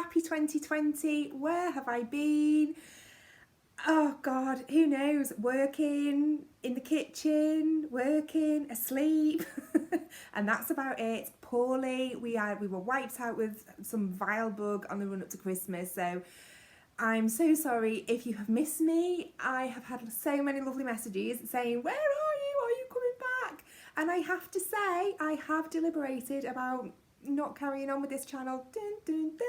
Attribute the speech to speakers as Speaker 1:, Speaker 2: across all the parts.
Speaker 1: happy 2020. Where have I been? Oh God, who knows? Working in the kitchen, working, asleep, and that's about it. Poorly. We were wiped out with some vile bug on the run up to Christmas. So I'm so sorry if you have missed me. I have had so many lovely messages saying, "Where are you? Are you coming back?" And I have to say, I have deliberated about not carrying on with this channel. Dun, dun, dun.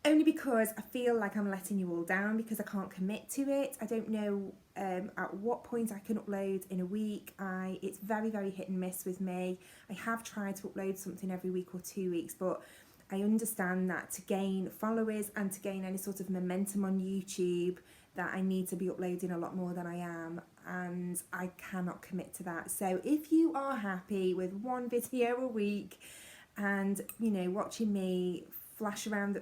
Speaker 1: Only because I feel like I'm letting you all down because I can't commit to it. I don't know at what point I can upload in a week. It's very, very hit and miss with me. I have tried to upload something every week or 2 weeks, but I understand that to gain followers and to gain any sort of momentum on YouTube, that I need to be uploading a lot more than I am, and I cannot commit to that. So if you are happy with one video a week and, you know, watching me thrash around the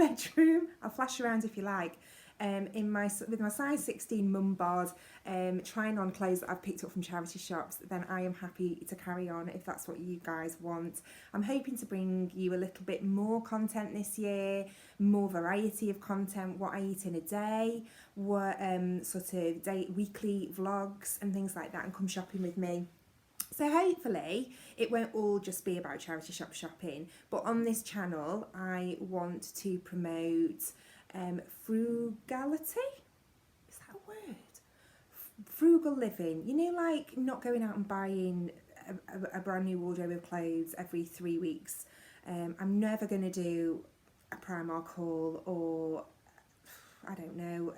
Speaker 1: bedroom. I'll flash around if you like. With my size 16 mum bod, trying on clothes that I've picked up from charity shops, then I am happy to carry on if that's what you guys want. I'm hoping to bring you a little bit more content this year, more variety of content, what I eat in a day, what sort of weekly vlogs and things like that, and come shopping with me. So hopefully it won't all just be about charity shop shopping, but on this channel I want to promote frugality. Is that a word? Frugal living. You know, like not going out and buying a brand new wardrobe of clothes every 3 weeks. I'm never going to do a Primark haul or, I don't know,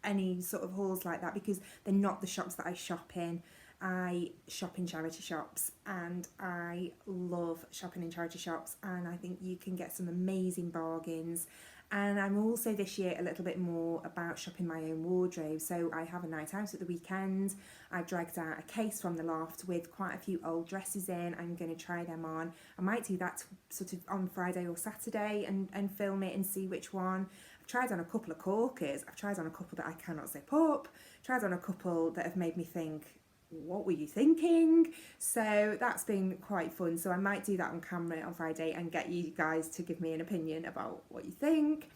Speaker 1: any sort of hauls like that, because they're not the shops that I shop in. I shop in charity shops and I love shopping in charity shops, and I think you can get some amazing bargains. And I'm also this year a little bit more about shopping my own wardrobe. So I have a night out at the weekend. I've dragged out a case from the loft with quite a few old dresses in. I'm going to try them on. I might do that sort of on Friday or Saturday and film it and see which one. I've tried on a couple of corkers. I've tried on a couple that I cannot zip up. Tried on a couple that have made me think, what were you thinking? So that's been quite fun. So I might do that on camera on Friday and get you guys to give me an opinion about what you think.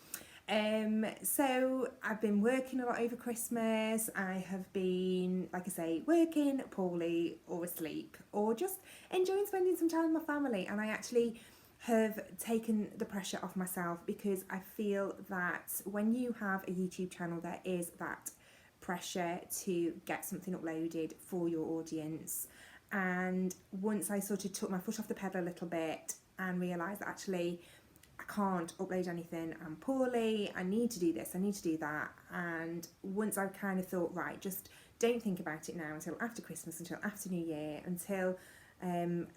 Speaker 1: So I've been working a lot over Christmas. I have been, like I say, working, poorly, or asleep, or just enjoying spending some time with my family. And I actually have taken the pressure off myself, because I feel that when you have a YouTube channel, there is that pressure to get something uploaded for your audience. And once I sort of took my foot off the pedal a little bit and realised that actually I can't upload anything, I'm poorly, I need to do this, I need to do that, and once I kind of thought, right, just don't think about it now until after Christmas, until after New Year, until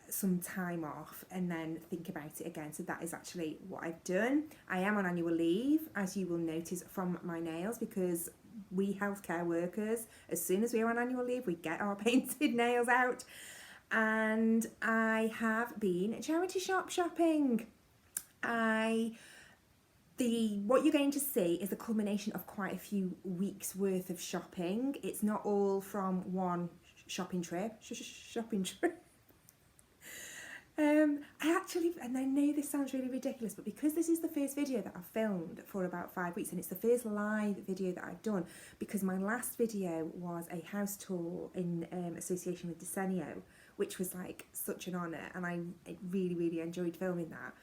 Speaker 1: some time off, and then think about it again. So that is actually what I've done. I am on annual leave, as you will notice from my nails, because we healthcare workers, as soon as we're on annual leave, we get our painted nails out. And I have been charity shop shopping. What you're going to see is a culmination of quite a few weeks worth of shopping. It's not all from one shopping trip. And I know this sounds really ridiculous, but because this is the first video that I've filmed for about 5 weeks, and it's the first live video that I've done, because my last video was a house tour in association with Desenio, which was like such an honour, and I really, really enjoyed filming that.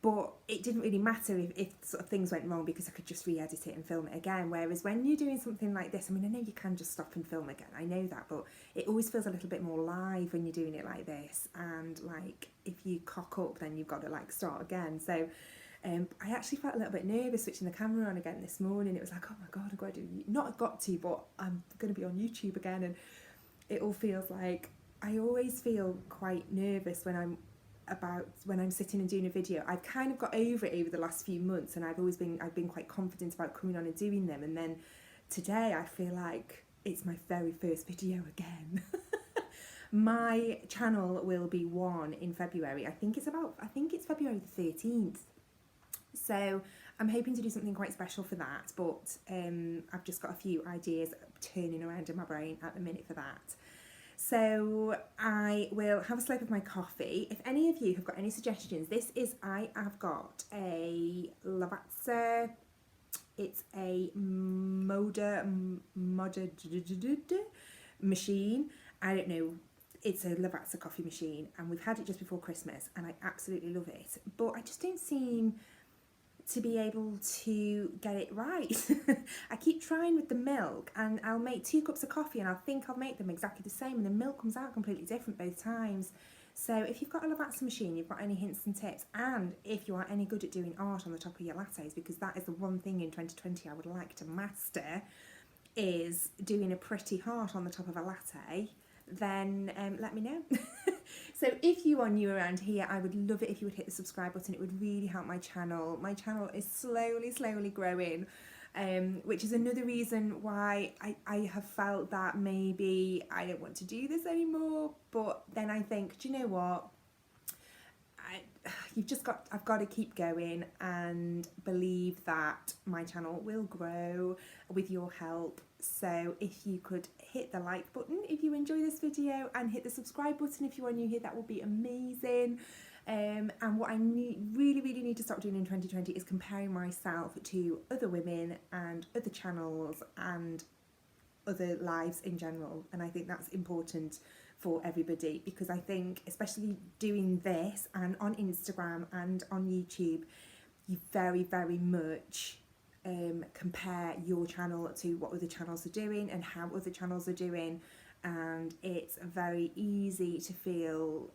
Speaker 1: But it didn't really matter if sort of things went wrong, because I could just re-edit it and film it again. Whereas when you're doing something like this, I mean, I know you can just stop and film again, I know that, but it always feels a little bit more live when you're doing it like this. And like, if you cock up, then you've got to like start again. So I actually felt a little bit nervous switching the camera on again this morning. It was like, oh my God, I've got to do, not got to, but I'm going to be on YouTube again. And it all feels like, I always feel quite nervous when I'm sitting and doing a video. I've kind of got over it over the last few months, and I've been quite confident about coming on and doing them. And then today I feel like it's my very first video again. My channel will be one in February. I think it's February the 13th. So I'm hoping to do something quite special for that, but I've just got a few ideas turning around in my brain at the minute for that. So I will have a slurp of my coffee. If any of you have got any suggestions, I have got a Lavazza. It's a modder machine. I don't know. It's a Lavazza coffee machine, and we've had it just before Christmas, and I absolutely love it. But I just don't seem to be able to get it right. I keep trying with the milk, and I'll make 2 cups of coffee and I'll think I'll make them exactly the same, and the milk comes out completely different both times. So if you've got a Lavazza machine, you've got any hints and tips, and if you are any good at doing art on the top of your lattes, because that is the one thing in 2020 I would like to master, is doing a pretty heart on the top of a latte, then let me know. So if you are new around here, I would love it if you would hit the subscribe button. It would really help my channel. My channel is slowly growing, which is another reason why I have felt that maybe I don't want to do this anymore. But then I think, do you know what? I've got to keep going and believe that my channel will grow with your help. So if you could hit the like button if you enjoy this video, and hit the subscribe button if you are new here, that would be amazing. And what I really need to stop doing in 2020 is comparing myself to other women and other channels and other lives in general. And I think that's important for everybody, because I think, especially doing this and on Instagram and on YouTube, you very much compare your channel to what other channels are doing and how other channels are doing, and it's very easy to feel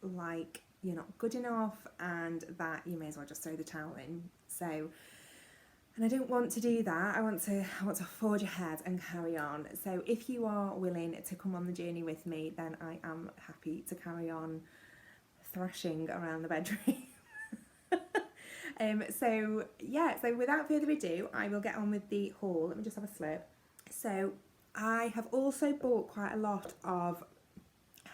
Speaker 1: like you're not good enough and that you may as well just throw the towel in. So, and I don't want to do that. I want to forge ahead and carry on. So if you are willing to come on the journey with me, then I am happy to carry on thrashing around the bedroom. So without further ado, I will get on with the haul. Let me just have a slurp. So I have also bought quite a lot of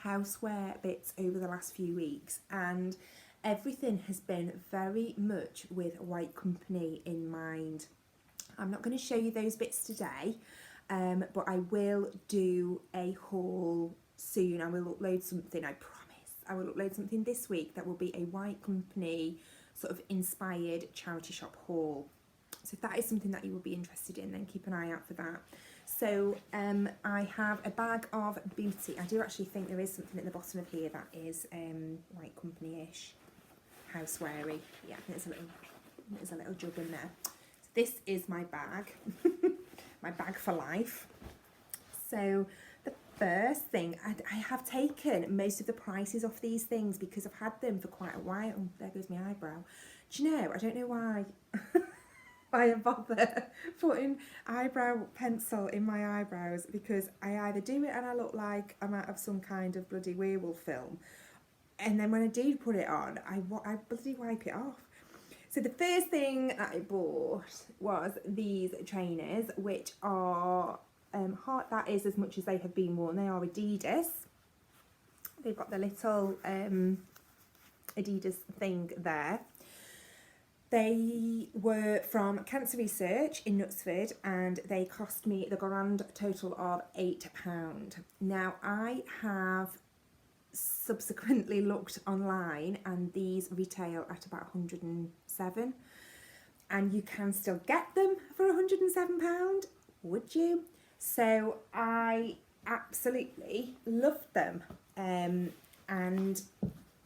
Speaker 1: houseware bits over the last few weeks, and everything has been very much with White Company in mind. I'm not going to show you those bits today, but I will do a haul soon. I will upload something, I promise. I will upload something this week that will be a White Company sort of inspired charity shop haul. So if that is something that you will be interested in, then keep an eye out for that. So I have a bag of booty. I do actually think there is something at the bottom of here that is White Company-ish, houseweary. Yeah, there's a little jug in there. So this is my bag, my bag for life. So the first thing, I have taken most of the prices off these things because I've had them for quite a while. Oh, there goes my eyebrow. Do you know, I don't know why I bother putting eyebrow pencil in my eyebrows, because I either do it and I look like I'm out of some kind of bloody werewolf film, and then when I do put it on, I bloody wipe it off. So the first thing that I bought was these trainers, which are hard, that is as much as they have been worn. They are Adidas. They've got the little Adidas thing there. They were from Cancer Research in Knutsford, and they cost me the grand total of £8. Now I have subsequently looked online, and these retail at about £107, and you can still get them for £107, would you? So I absolutely loved them, and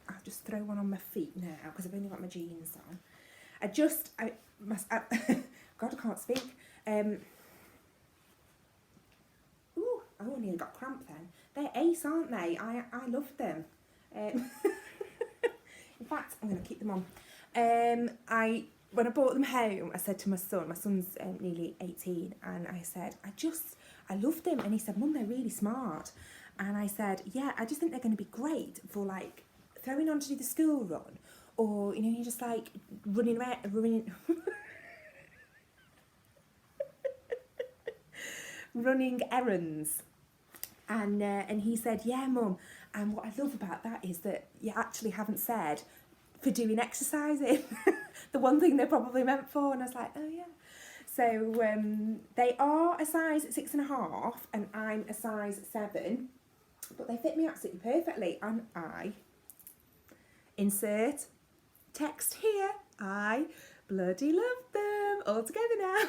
Speaker 1: I'll just throw one on my feet now because I've only got my jeans on. God, I can't speak. Ooh, I nearly got cramp then. They're ace, aren't they? I love them. In fact, I'm going to keep them on. When I brought them home, I said to my son's nearly 18, and I said, I love them. And he said, Mum, they're really smart. And I said, yeah, I just think they're going to be great for like throwing on to do the school run, or, you know, you're just like running running errands. And he said, yeah, Mum, and what I love about that is that you actually haven't said for doing exercising, the one thing they're probably meant for. And I was like, oh yeah. So they are a size 6.5, and I'm a size 7. but they fit me absolutely perfectly, and I insert text here. I bloody love them all together now.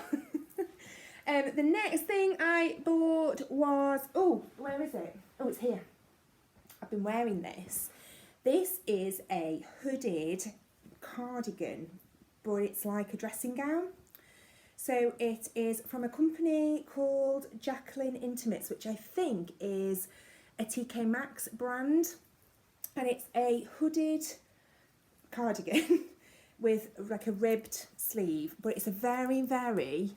Speaker 1: The next thing I bought was, oh, where is it? Oh, it's here. I've been wearing this. This is a hooded cardigan, but it's like a dressing gown. So it is from a company called Jacqueline Intimates, which I think is a TK Maxx brand. And it's a hooded cardigan with like a ribbed sleeve, but it's a very, very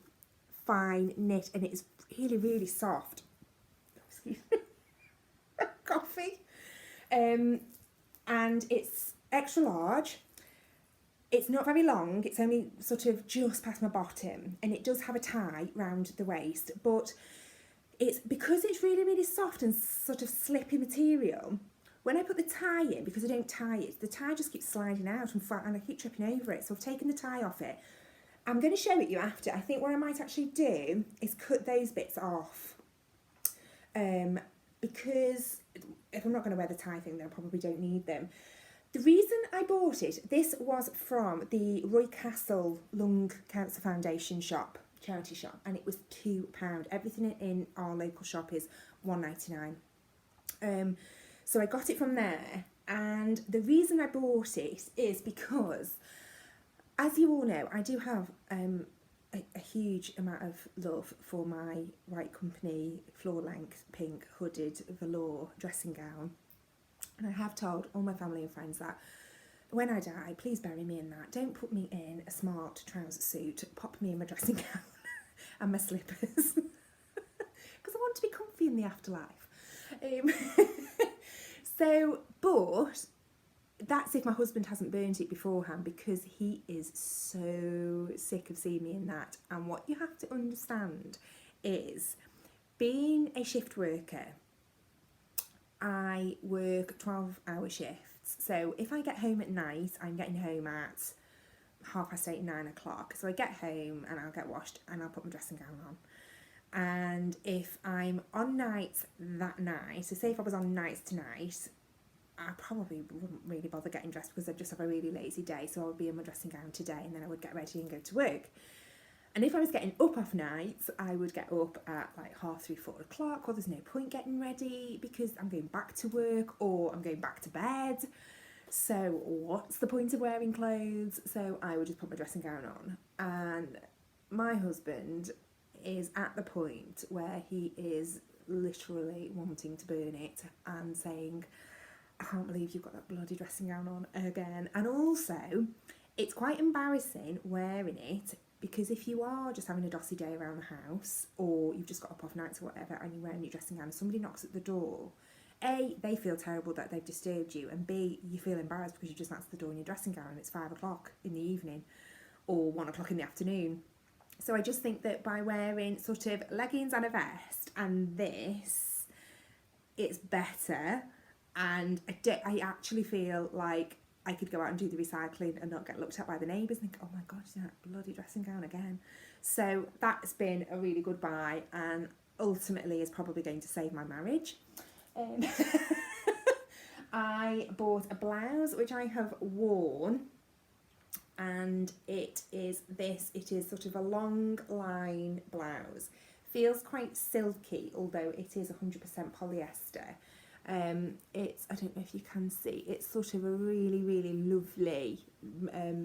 Speaker 1: fine knit, and it's really, really soft. Excuse me. Coffee. And it's extra large. It's not very long, it's only sort of just past my bottom, and it does have a tie round the waist, but it's because it's really, really soft and sort of slippy material. When I put the tie in, because I don't tie it, the tie just keeps sliding out and I keep tripping over it, so I've taken the tie off it. I'm going to show it you after. I think what I might actually do is cut those bits off, because if I'm not going to wear the tie thing, then I probably don't need them. The reason I bought it, this was from the Roy Castle Lung Cancer Foundation shop, charity shop, and it was £2. Everything in our local shop is $1.99. So I got it from there, and the reason I bought it is because, as you all know, I do have a huge amount of love for my White Company floor length pink hooded velour dressing gown. And I have told all my family and friends that when I die, please bury me in that. Don't put me in a smart trouser suit. Pop me in my dressing gown and my slippers. Because I want to be comfy in the afterlife. But that's if my husband hasn't burnt it beforehand, because he is so sick of seeing me in that. And what you have to understand is, being a shift worker, I work 12-hour shifts. So if I get home at night, I'm getting home at 8:30, 9 o'clock. So I get home and I'll get washed and I'll put my dressing gown on. And if I'm on nights that night, so say if I was on nights tonight, I probably wouldn't really bother getting dressed because I'd just have a really lazy day. So I would be in my dressing gown today, and then I would get ready and go to work. And if I was getting up off nights, I would get up at like 3:30, 4 o'clock, or there's no point getting ready because I'm going back to work or I'm going back to bed. So what's the point of wearing clothes? So I would just put my dressing gown on. And my husband is at the point where he is literally wanting to burn it and saying, I can't believe you've got that bloody dressing gown on again. And also, it's quite embarrassing wearing it, because if you are just having a dossy day around the house, or you've just got up off nights or whatever, and you're wearing your dressing gown and somebody knocks at the door, A, they feel terrible that they've disturbed you, and B, you feel embarrassed because you just answered the door in your dressing gown and it's 5 o'clock in the evening or 1 o'clock in the afternoon. So I just think that by wearing sort of leggings and a vest and this, it's better. And I actually feel like I could go out and do the recycling and not get looked at by the neighbours and think, oh my God, she's in that bloody dressing gown again. So that's been a really good buy, and ultimately is probably going to save my marriage. I bought a blouse which I have worn, and it is sort of a long line blouse. Feels quite silky, although it is 100% polyester. It's, I don't know if you can see, it's sort of a really, really lovely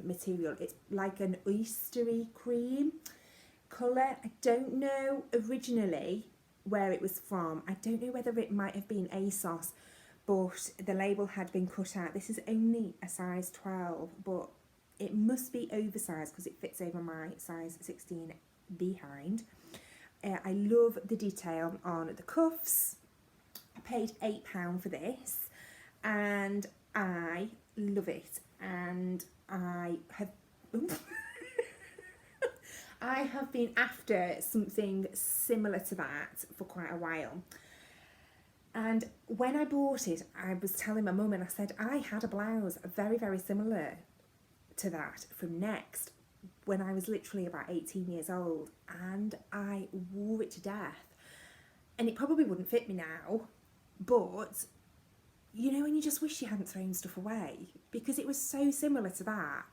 Speaker 1: material. It's like an oystery cream colour. I don't know originally where it was from. I don't know whether it might have been ASOS, but the label had been cut out. This is only a size 12, but it must be oversized because it fits over my size 16 behind. I love the detail on the cuffs. I paid £8 for this, and I love it. And I have I have been after something similar to that for quite a while. And when I bought it, I was telling my mum, and I said I had a blouse very, very similar to that from Next when I was literally about 18 years old, and I wore it to death. And it probably wouldn't fit me now, But, you know, when you just wish you hadn't thrown stuff away, because it was so similar to that,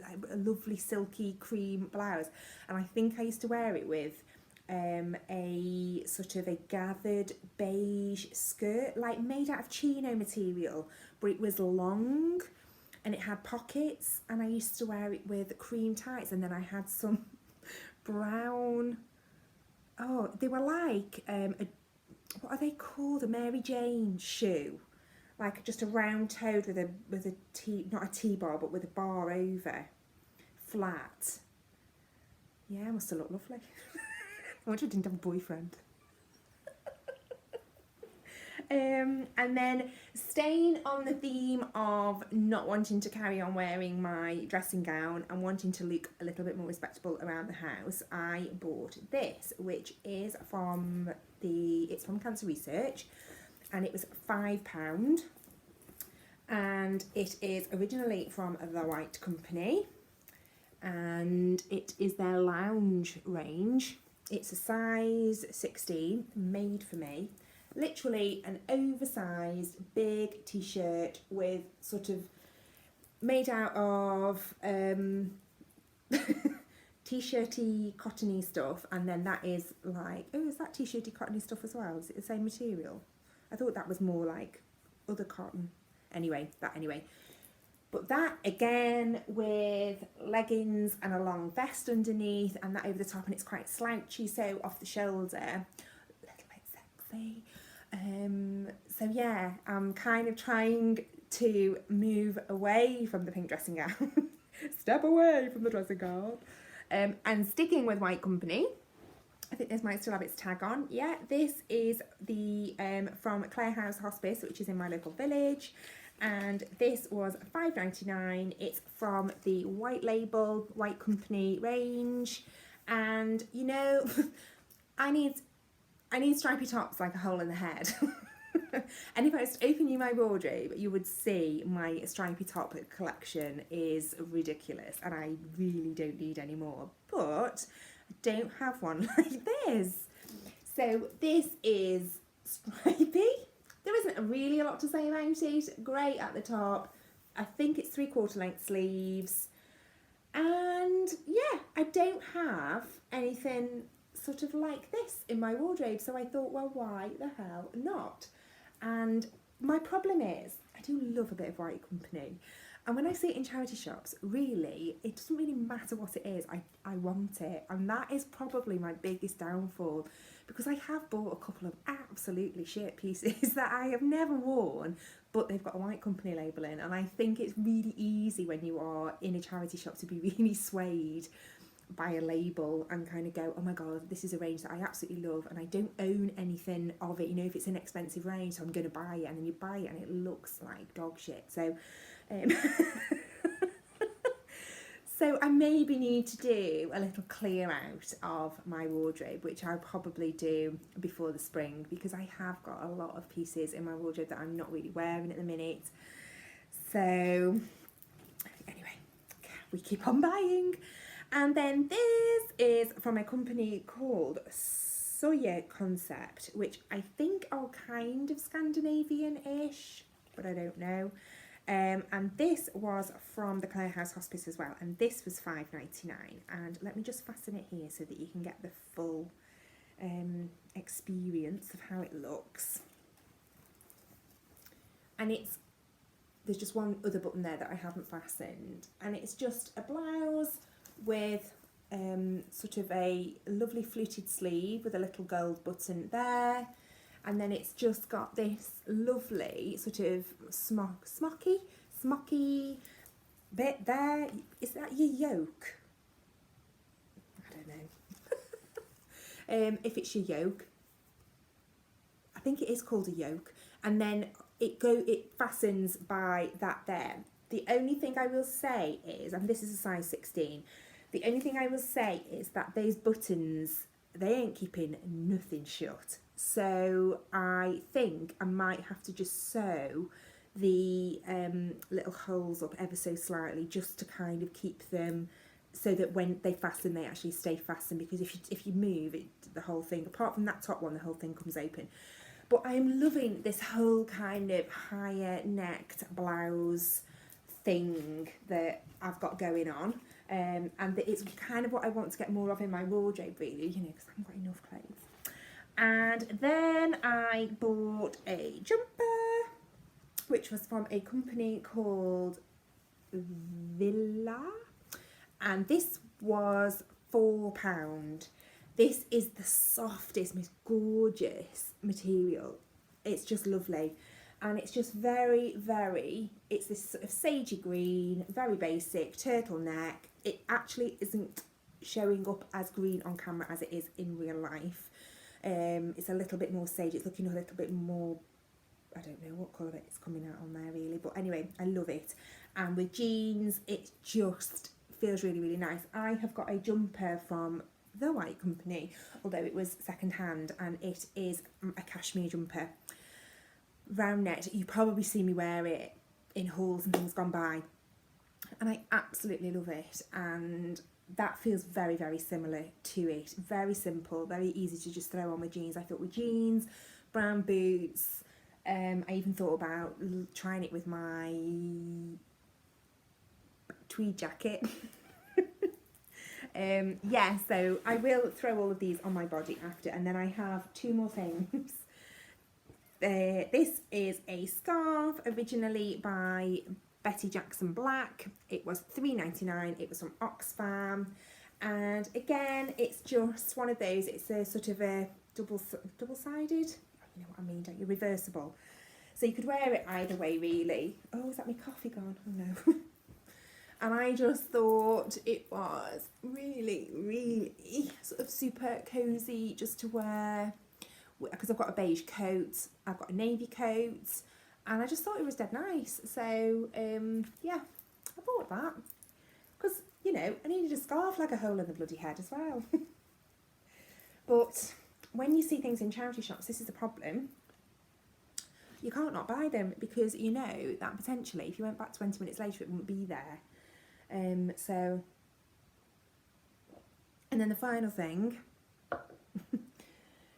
Speaker 1: like a lovely silky cream blouse. And I think I used to wear it with a sort of a gathered beige skirt, like made out of chino material, but it was long and it had pockets, and I used to wear it with cream tights, and then I had some brown, oh, they were like what are they called, a Mary Jane shoe, like just a round toed with a T, not a T-bar, but with a bar over, flat. Yeah, I must have looked lovely. I wonder if I didn't have a boyfriend. And then staying on the theme of not wanting to carry on wearing my dressing gown and wanting to look a little bit more respectable around the house, I bought this, which is from Cancer Research, and it was £5, and it is originally from the White Company, and it is their lounge range. It's a size 16, made for me. Literally an oversized big t-shirt with sort of made out of t-shirty cottony stuff, and then that is like, oh, is that t-shirty cottony stuff as well? Is it the same material? I thought that was more like other cotton. Anyway. But that again with leggings and a long vest underneath, and that over the top, and it's quite slouchy, so off the shoulder, a little bit sexy. So yeah, I'm kind of trying to move away from the pink dressing gown, step away from the dressing gown, and sticking with White Company. I think this might still have its tag on. Yeah, this is the from Clare House Hospice, which is in my local village, and this was £5.99. It's from the White Label White Company range, and you know, I need stripy tops like a hole in the head. And if I was to open you my wardrobe, you would see my stripy top collection is ridiculous, and I really don't need any more. But I don't have one like this. So this is stripy. There isn't really a lot to say about it. Great at the top. I think it's 3/4 length sleeves. And yeah, I don't have anything sort of like this in my wardrobe, so I thought, well, why the hell not? And my problem is, I do love a bit of White Company, and when I see it in charity shops, really, it doesn't really matter what it is, I want it, and that is probably my biggest downfall, because I have bought a couple of absolutely shit pieces that I have never worn, but they've got a White Company label in, and I think it's really easy when you are in a charity shop to be really swayed by a label and kind of go, oh my god, this is a range that I absolutely love, and I don't own anything of it, you know, if it's an expensive range, so I'm going to buy it, and then you buy it and it looks like dog shit. So so I maybe need to do a little clear out of my wardrobe, which I'll probably do before the spring, because I have got a lot of pieces in my wardrobe that I'm not really wearing at the minute. So anyway, we keep on buying. And then this is from a company called Soya Concept, which I think are kind of Scandinavian-ish, but I don't know. And this was from the Clare House Hospice as well, and this was £5.99. And let me just fasten it here so that you can get the full experience of how it looks. And there's just one other button there that I haven't fastened, and it's just a blouse with sort of a lovely fluted sleeve with a little gold button there, and then it's just got this lovely sort of smocky bit there. Is that your yoke? I don't know. If it's your yoke, I think it is called a yoke, and then it fastens by that there. The only thing I will say is, and this is a size 16, the only thing I will say is that those buttons, they ain't keeping nothing shut. So I think I might have to just sew the little holes up ever so slightly, just to kind of keep them so that when they fasten, they actually stay fastened, because if you move it, the whole thing, apart from that top one, the whole thing comes open. But I'm loving this whole kind of higher necked blouse thing that I've got going on. And it's kind of what I want to get more of in my wardrobe, really, you know, because I haven't got enough clothes. And then I bought a jumper, which was from a company called Villa, and this was £4. This is the softest, most gorgeous material. It's just lovely. And it's just very, very, it's this sort of sagey green, very basic, turtleneck. It actually isn't showing up as green on camera as it is in real life. It's a little bit more sage. It's looking a little bit more, I don't know what colour it's coming out on there really. But anyway, I love it. And with jeans, it just feels really, really nice. I have got a jumper from the White Company, although it was second hand, and it is a cashmere jumper. Round neck. You probably see me wear it in hauls and things gone by, and I absolutely love it. And that feels very, very similar to it. Very simple, very easy to just throw on with jeans. I thought with jeans, brown boots. I even thought about trying it with my tweed jacket. Yeah, so I will throw all of these on my body after, and then I have two more things. This is a scarf, originally by Betty Jackson Black. It was $3.99. It was from Oxfam, and again, it's just one of those. It's a sort of a double-sided. You know what I mean, don't you? Reversible. So you could wear it either way, really. Oh, is that my coffee gone? Oh no. And I just thought it was really, really sort of super cosy just to wear, because I've got a beige coat, I've got a navy coat, and I just thought it was dead nice. So yeah, I bought that because, you know, I needed a scarf like a hole in the bloody head as well. But when you see things in charity shops, this is the problem. You can't not buy them, because you know that potentially if you went back 20 minutes later it wouldn't be there. So, and then the final thing.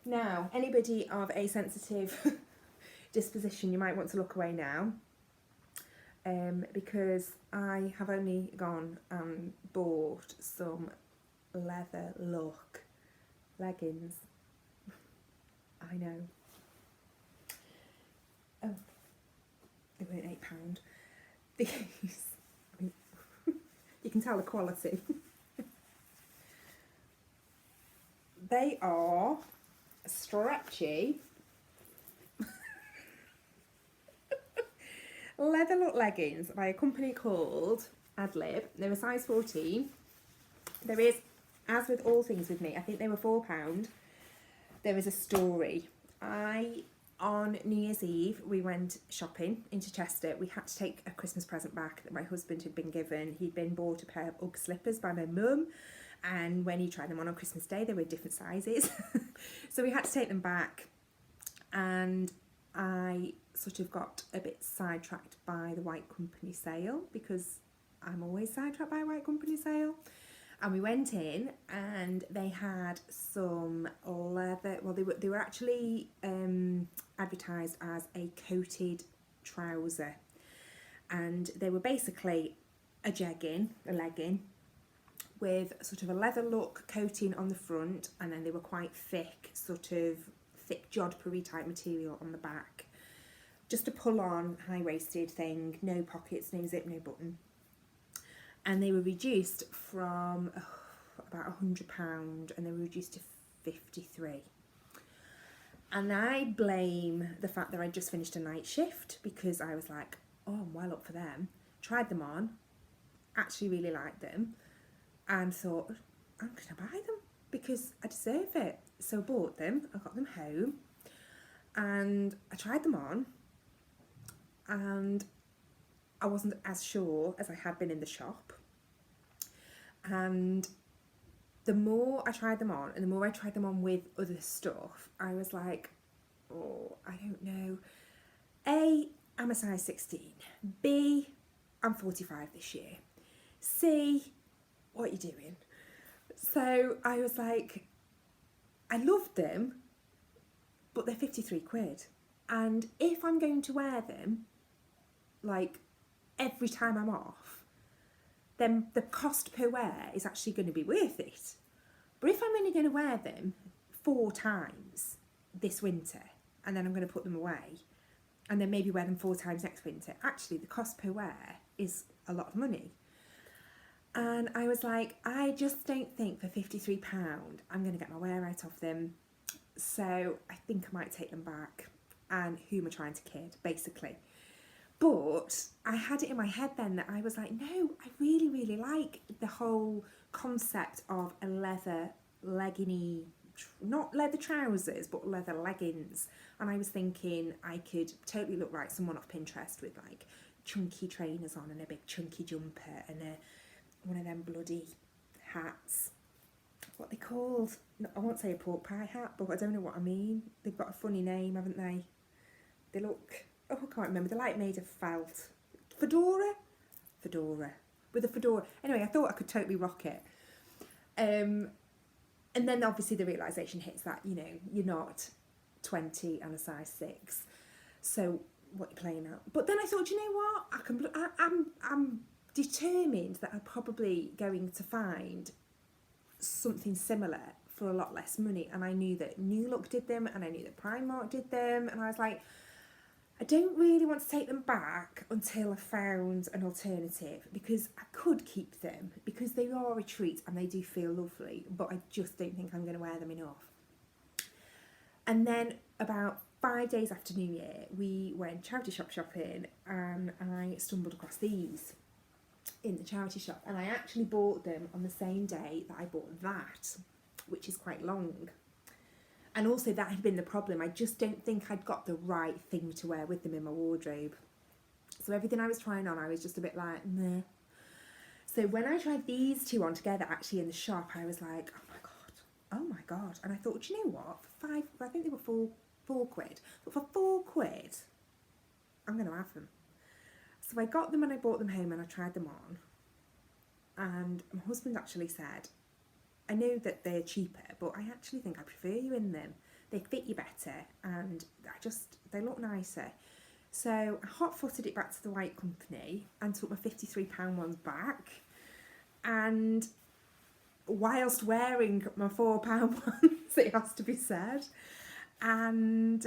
Speaker 1: Now, anybody of a sensitive disposition, you might want to look away now, because I have only gone and bought some leather look leggings. I know. Oh, they weren't £8. These, you can tell the quality. They are Stretchy leather look leggings by a company called Adlib. They're a size 14. There is, as with all things with me, I think they were £4. There is a story. On New Year's Eve, we went shopping into Chester. We had to take a Christmas present back that my husband had been given. He'd been bought a pair of Ugg slippers by my mum, and when he tried them on Christmas Day, they were different sizes. So we had to take them back, and I sort of got a bit sidetracked by the White Company sale, because I'm always sidetracked by a White Company sale. And we went in, and they had some leather. Well, they were actually advertised as a coated trouser, and they were basically a legging with sort of a leather look coating on the front, and then they were quite thick, sort of thick jodhpuri type material on the back. Just a pull-on, high-waisted thing, no pockets, no zip, no button. And they were reduced from about £100, and they were reduced to 53. And I blame the fact that I just finished a night shift, because I was like, oh, I'm well up for them. Tried them on, actually really liked them, and thought, I'm going to buy them because I deserve it. So I bought them, I got them home, and I tried them on, and I wasn't as sure as I had been in the shop. And the more I tried them on, and the more I tried them on with other stuff, I was like, oh, I don't know. A, I'm a size 16. B, I'm 45 this year. C, what are you doing? So I was like, I loved them, but they're 53 quid. And if I'm going to wear them, like, every time I'm off, then the cost per wear is actually going to be worth it. But if I'm only going to wear them 4 times this winter, and then I'm going to put them away, and then maybe wear them 4 times next winter, actually the cost per wear is a lot of money. And I was like, I just don't think for £53 I'm going to get my wear out of them. So I think I might take them back. And who am I trying to kid, basically? But I had it in my head then that I was like, no, I really, really like the whole concept of a leather leggingy, not leather trousers, but leather leggings. And I was thinking I could totally look like someone off Pinterest with like chunky trainers on and a big chunky jumper and one of them bloody hats. What are they called? No, I won't say a pork pie hat, but I don't know what I mean. They've got a funny name, haven't they? They look, oh, I can't remember. They're like made of felt. Fedora? Fedora. With a fedora. Anyway, I thought I could totally rock it. And then obviously the realisation hits that, you know, you're not 20 and a size 6. So what are you playing at? But then I thought, you know what? I'm determined that I'm probably going to find something similar for a lot less money. And I knew that New Look did them, and I knew that Primark did them, and I was like, I don't really want to take them back until I found an alternative, because I could keep them because they are a treat and they do feel lovely, but I just don't think I'm going to wear them enough. And then about 5 days after New Year, we went charity shop shopping, and I stumbled across these in the charity shop, and I actually bought them on the same day that I bought that, which is quite long. And also that had been the problem. I just don't think I'd got the right thing to wear with them in my wardrobe. So everything I was trying on, I was just a bit like, meh. So when I tried these two on together actually in the shop, I was like, oh my God. And I thought, do you know what? For I think they were four quid. But for £4, I'm going to have them. So I got them and I brought them home and I tried them on. And my husband actually said, I know that they're cheaper, but I actually think I prefer you in them. They fit you better and they look nicer. So I hot-footed it back to the White Company and took my £53 ones back. And whilst wearing my £4 ones, it has to be said. And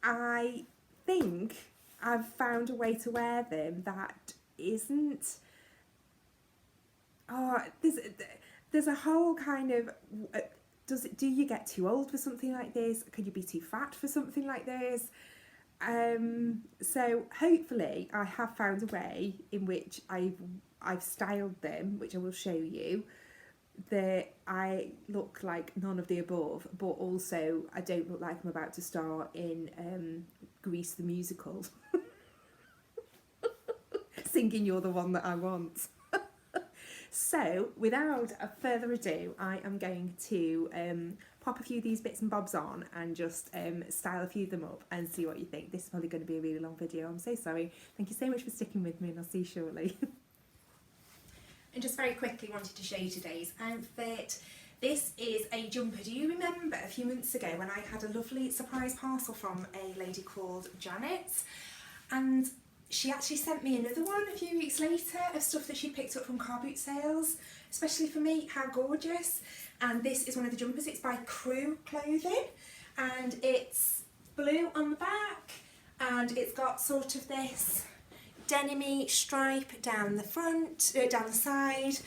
Speaker 1: I think I've found a way to wear them that isn't... There's a whole kind of, do you get too old for something like this? Could you be too fat for something like this? So hopefully I have found a way in which I've styled them, which I will show you, that I look like none of the above, but also I don't look like I'm about to star in Grease the musical, singing You're the One That I Want. So, without further ado, I am going to pop a few of these bits and bobs on and just style a few of them up and see what you think. This is probably going to be a really long video. I'm so sorry. Thank you so much for sticking with me, and I'll see you shortly. And just very quickly wanted to show you today's outfit. This is a jumper. Do you remember a few months ago when I had a lovely surprise parcel from a lady called Janet? And she actually sent me another one a few weeks later of stuff that she picked up from car boot sales, especially for me. How gorgeous. And this is one of the jumpers. It's by Crew Clothing, and it's blue on the back, and it's got sort of this denim-y stripe down the front, down the side,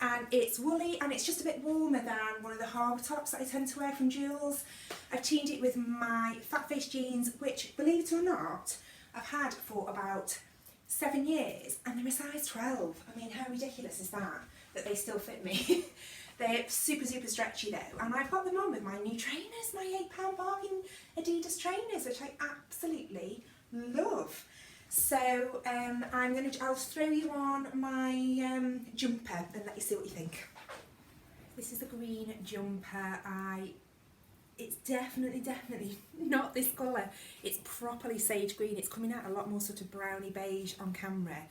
Speaker 1: and it's woolly, and it's just a bit warmer than one of the harbour tops that I tend to wear from Jules. I've teamed it with my fat face jeans, which, believe it or not, I've had for about 7 years, and they're a size 12. I mean, how ridiculous is that they still fit me? They're super, super stretchy though, and I've got them on with my new trainers, my £8 bargain Adidas trainers, which I absolutely love. So I'll throw you on my jumper and let you see what you think. This is the green jumper. It's definitely not this colour. It's properly sage green. It's coming out a lot more sort of browny beige on camera.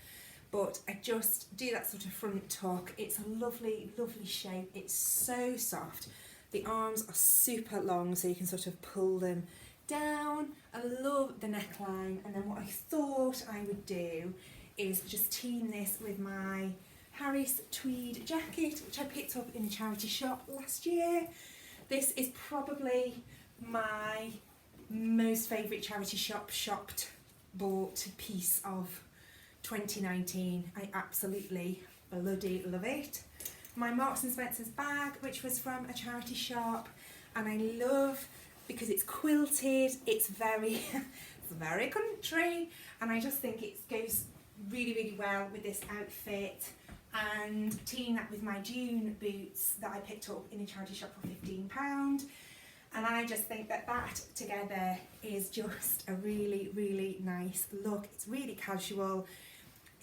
Speaker 1: But I just do that sort of front tuck. It's a lovely, lovely shape. It's so soft. The arms are super long, so you can sort of pull them down. I love the neckline, and then what I thought I would do is just team this with my Harris tweed jacket, which I picked up in a charity shop last year. This is probably my most favourite charity shop bought piece of 2019. I absolutely bloody love it. My Marks and Spencer's bag, which was from a charity shop, and I love because it's quilted, it's very it's very country, and I just think it goes really well with this outfit. And teaming that with my June boots that I picked up in a charity shop for £15, and I just think that that together is just a really nice look. It's really casual.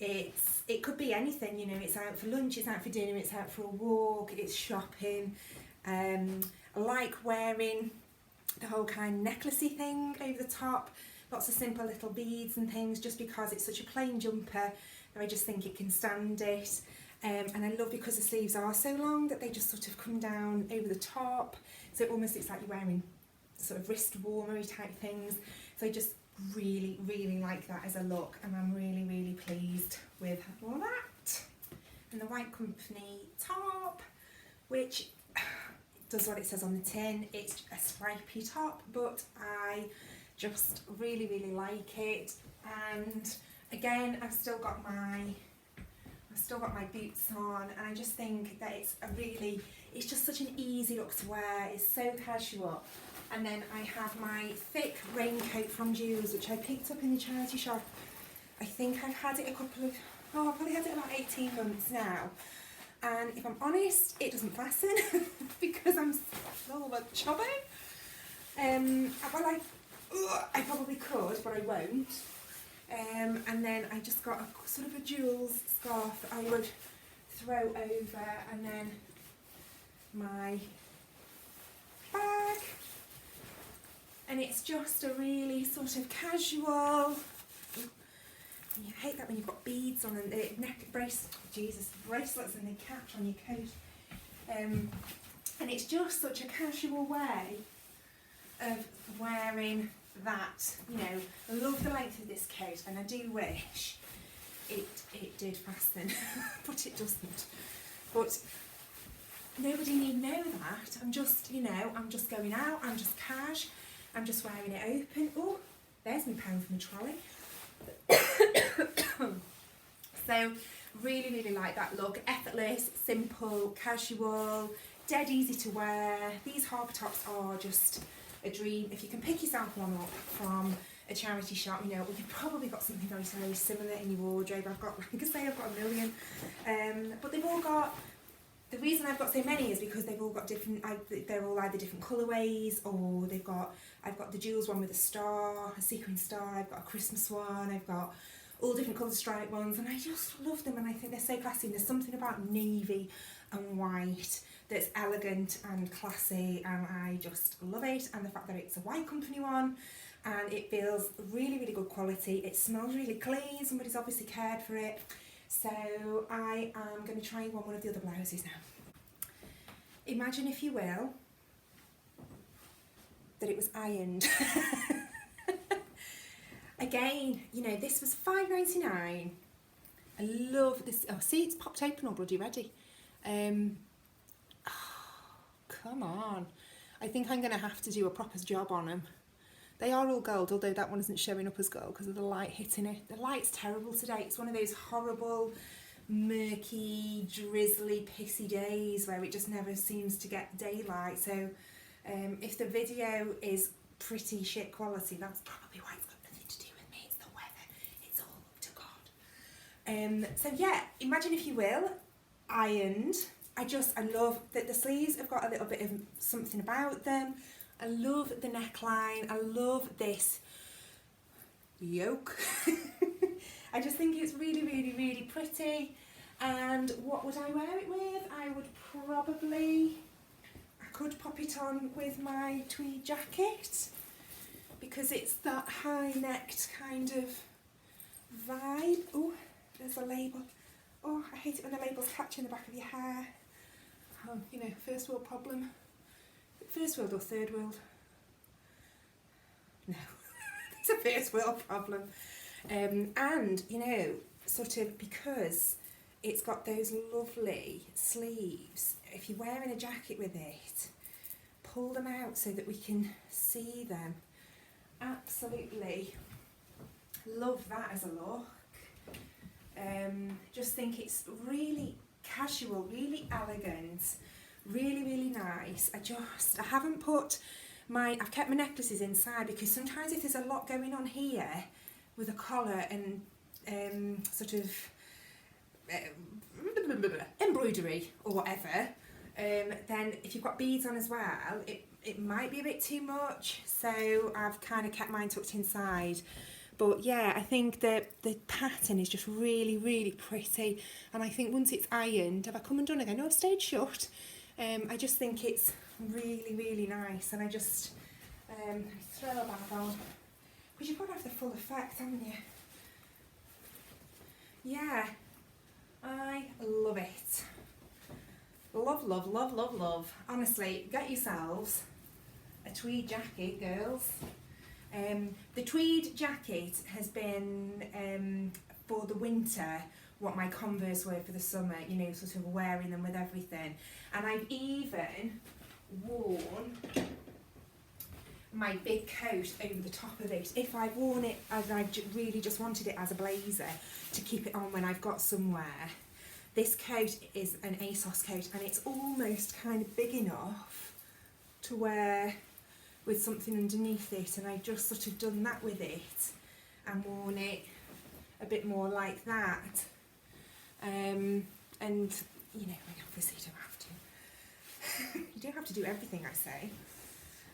Speaker 1: It could be anything, you know. It's out for lunch, it's out for dinner, it's out for a walk, it's shopping. I like wearing the whole kind of necklacey thing over the top, lots of simple little beads and things, just because it's such a plain jumper that I just think it can stand it. And I love because the sleeves are so long that they just sort of come down over the top, so it almost looks like you're wearing sort of wrist warmery type things. So I just really like that as a look, and I'm really pleased with all that. And the White Company top, which does what it says on the tin. It's a stripy top, but I just really like it. And again, I've still got my boots on, and I just think that it's just such an easy look to wear. It's so casual. And then I have my thick raincoat from Jules, which I picked up in the charity shop. I think I've had it I've probably had it about 18 months now. And if I'm honest, it doesn't fasten because I'm so chubby. Well, I probably could, but I won't. And then I just got a sort of a Jules scarf that I would throw over, and then my bag. And it's just a really sort of casual. You hate that when you've got beads on and bracelets and they catch on your coat. And it's just such a casual way of wearing that. You know, I love the length of this coat, and I do wish it did fasten, but it doesn't. But nobody need know that. I'm just, you know, I'm just going out, I'm just cash, I'm just wearing it open. Oh, there's my pound from the trolley. So really like that look. Effortless, simple, casual, dead easy to wear. These harbour tops are just a dream. If you can pick yourself one up from a charity shop, you know, you've probably got something very similar in your wardrobe. I've got, like I say, I've got a million. But they've all got, the reason I've got so many is because they've all got different, they're all either different colourways, or I've got the Jules one with a star, a sequin star, I've got a Christmas one, I've got all different colour stripe ones, and I just love them, and I think they're so classy. And there's something about navy and white that's elegant and classy, and I just love it. And the fact that it's a White Company one, and it feels really good quality. It smells really clean, somebody's obviously cared for it. So I am going to try on one of the other blouses now. Imagine, if you will, that it was ironed. Again, you know, this was £5.99. I love this. Oh, see, it's popped open all bloody ready. Oh, come on. I think I'm going to have to do a proper job on them. They are all gold, although that one isn't showing up as gold because of the light hitting it. The light's terrible today. It's one of those horrible, murky, drizzly, pissy days where it just never seems to get daylight. So if the video is pretty shit quality, that's probably why. It's got nothing to do with me. It's the weather. It's all up to God. So yeah, imagine, if you will, ironed. I love that the sleeves have got a little bit of something about them. I love the neckline. I love this yoke. I just think it's really pretty. And what would I wear it with? I could pop it on with my tweed jacket, because it's that high-necked kind of vibe. Oh, there's a label. Oh, I hate it when the labels catch in the back of your hair. Oh, you know, first world problem. first world or third world? No, it's a first world problem. And, you know, sort of because it's got those lovely sleeves, if you're wearing a jacket with it, pull them out so that we can see them. Absolutely love that as a look. Just think it's really casual, really elegant, really, really nice. I haven't put I've kept my necklaces inside because sometimes if there's a lot going on here with a collar and sort of embroidery or whatever, then if you've got beads on as well, it might be a bit too much, so I've kind of kept mine tucked inside. But yeah, I think the pattern is just really, really pretty, and I think once it's ironed, have I come undone again? No, I've stayed shut. I just think it's really, really nice, and I just throw a bag on, because you've got to have the full effect, haven't you? Yeah, I love it. Love, love, love, love, love. Honestly, get yourselves a tweed jacket, girls. The tweed jacket has been for the winter what my Converse were for the summer, you know, sort of wearing them with everything. And I've even worn my big coat over the top of it. If I've worn it as I really just wanted it as a blazer to keep it on when I've got somewhere. This coat is an ASOS coat, and it's almost kind of big enough to wear with something underneath it, and I've just sort of done that with it and worn it a bit more like that. And you know, obviously you don't have to. You don't have to do everything I say.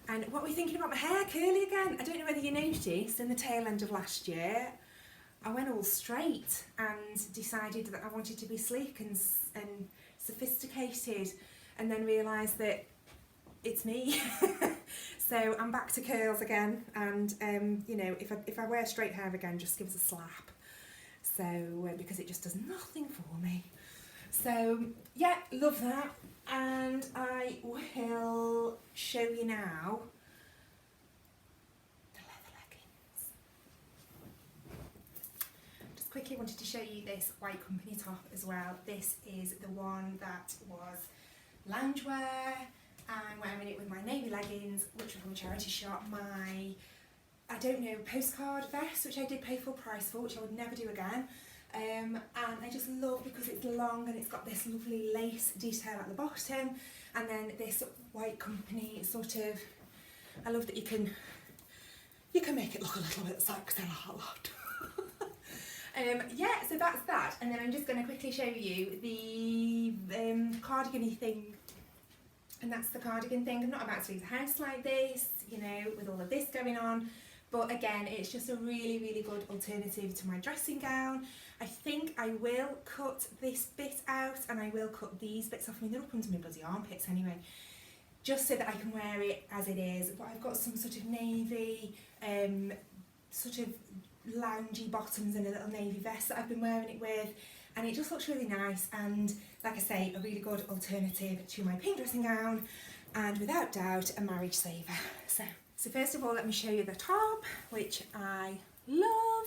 Speaker 1: And what were you thinking about my hair? Curly again? I don't know whether you noticed in the tail end of last year, I went all straight and decided that I wanted to be sleek and sophisticated, and then realised that it's me. So I'm back to curls again, and you know, if I wear straight hair again, just give us a slap. So because it just does nothing for me. So yeah, love that, and I will show you now the leather leggings. Just quickly wanted to show you this white company top as well. This is the one that was loungewear. I'm wearing it with my navy leggings, which were from a charity shop, my, I don't know, postcard vest, which I did pay full price for, which I would never do again. And I just love because it's long and it's got this lovely lace detail at the bottom, and then this white company sort of, I love that you can make it look a little bit sexy a lot. Yeah, so that's that, and then I'm just going to quickly show you the cardigan-y thing. And that's the cardigan thing. I'm not about to leave the house like this, you know, with all of this going on. But again, it's just a really, really good alternative to my dressing gown. I think I will cut this bit out, and I will cut these bits off. I mean, they're up under my bloody armpits anyway. Just so that I can wear it as it is. But I've got some sort of navy, sort of loungy bottoms and a little navy vest that I've been wearing it with. And it just looks really nice, and like I say, a really good alternative to my pink dressing gown, and without doubt a marriage saver. So first of all, let me show you the top, which I love.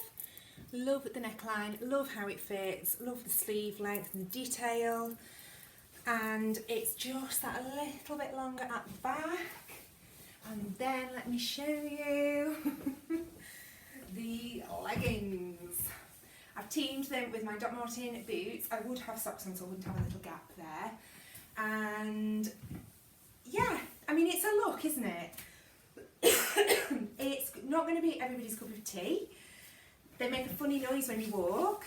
Speaker 1: Love the neckline, love how it fits, love the sleeve length and the detail, and it's just that a little bit longer at the back. And then let me show you the leggings. I've teamed them with my Doc Martin boots. I would have socks on, so I wouldn't have a little gap there. And yeah, I mean, it's a look, isn't it? It's not going to be everybody's cup of tea. They make a funny noise when you walk.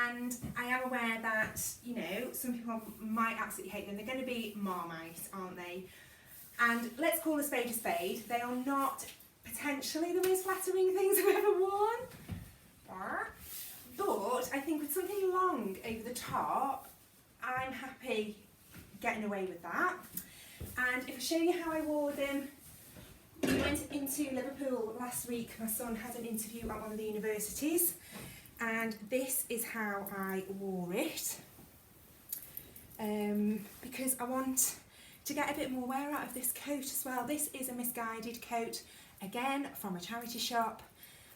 Speaker 1: And I am aware that, you know, some people might absolutely hate them. They're going to be Marmite, aren't they? And let's call a spade a spade. They are not potentially the most flattering things I've ever worn. But I think with something long over the top, I'm happy getting away with that. And if I show you how I wore them, we went into Liverpool last week. My son had an interview at one of the universities, and this is how I wore it. Because I want to get a bit more wear out of this coat as well. This is a Misguided Coat, again from a charity shop.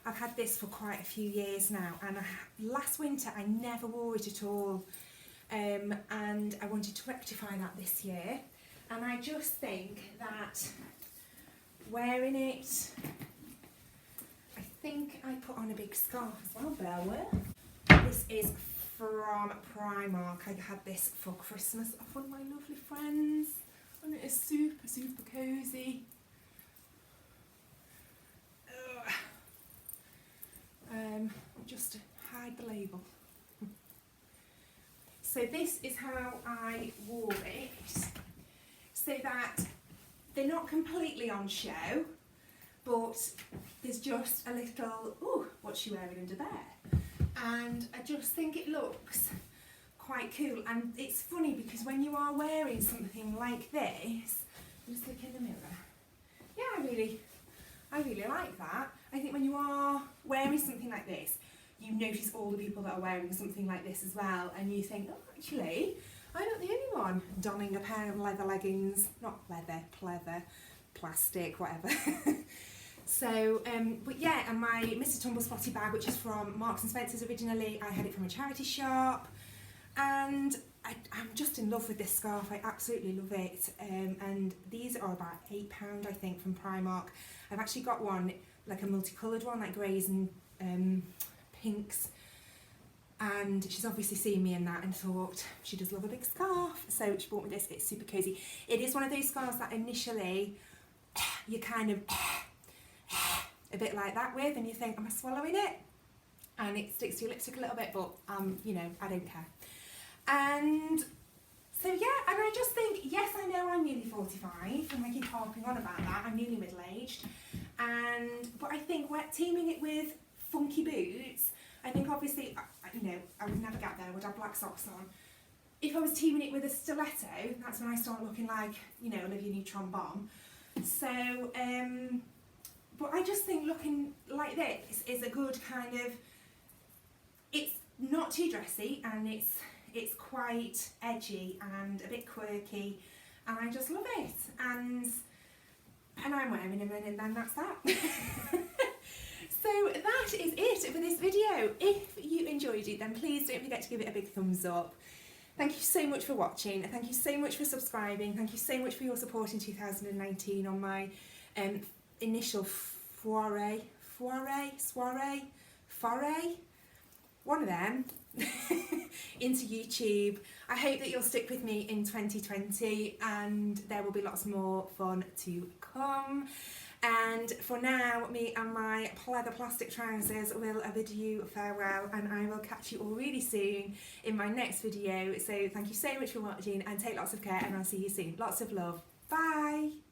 Speaker 1: I've had this for quite a few years now, and last winter I never wore it at all, and I wanted to rectify that this year, and I just think that wearing it, I think I put on a big scarf as well, bear with. This is from Primark. I had this for Christmas off one of my lovely friends, and it is super, super cosy. Just hide the label. So this is how I wore it, so that they're not completely on show, but there's just a little, ooh, what's she wearing under there? And I just think it looks quite cool. And it's funny because when you are wearing something like this, just look in the mirror. Yeah, I really like that. I think when you are wearing something like this, you notice all the people that are wearing something like this as well, and you think, oh, actually, I'm not the only one donning a pair of leather leggings, not leather, pleather, plastic, whatever. So, but yeah, and my Mr. Tumble Spotty bag, which is from Marks and Spencer's originally, I had it from a charity shop, and I'm just in love with this scarf. I absolutely love it, and these are about £8, I think, from Primark. I've actually got one, like a multicoloured one, like greys and pinks, and she's obviously seen me in that and thought she does love a big scarf, so she bought me this. It's super cosy. It is one of those scarves that initially you kind of a bit like that with, and you think, am I swallowing it? And it sticks to your lipstick a little bit, but you know, I don't care. And so yeah, and I just think, yes, I know I'm nearly 45, and I keep harping on about that, I'm nearly middle-aged, but I think we're teaming it with funky boots. I think obviously, you know, I would never get there, I would have black socks on. If I was teaming it with a stiletto, that's when I start looking like, you know, Olivia Newton-Bomb. So, but I just think looking like this is a good kind of, it's not too dressy, and it's quite edgy and a bit quirky, and I just love it, and I'm wearing them, and then that's that. So that is it for this video. If you enjoyed it, then please don't forget to give it a big thumbs up. Thank you so much for watching, thank you so much for subscribing, thank you so much for your support in 2019 on my initial foray, one of them, into YouTube. I hope that you'll stick with me in 2020, and there will be lots more fun to come. And for now, me and my pleather plastic trousers will bid you farewell, and I will catch you all really soon in my next video. So thank you so much for watching, and take lots of care, and I'll see you soon. Lots of love. Bye.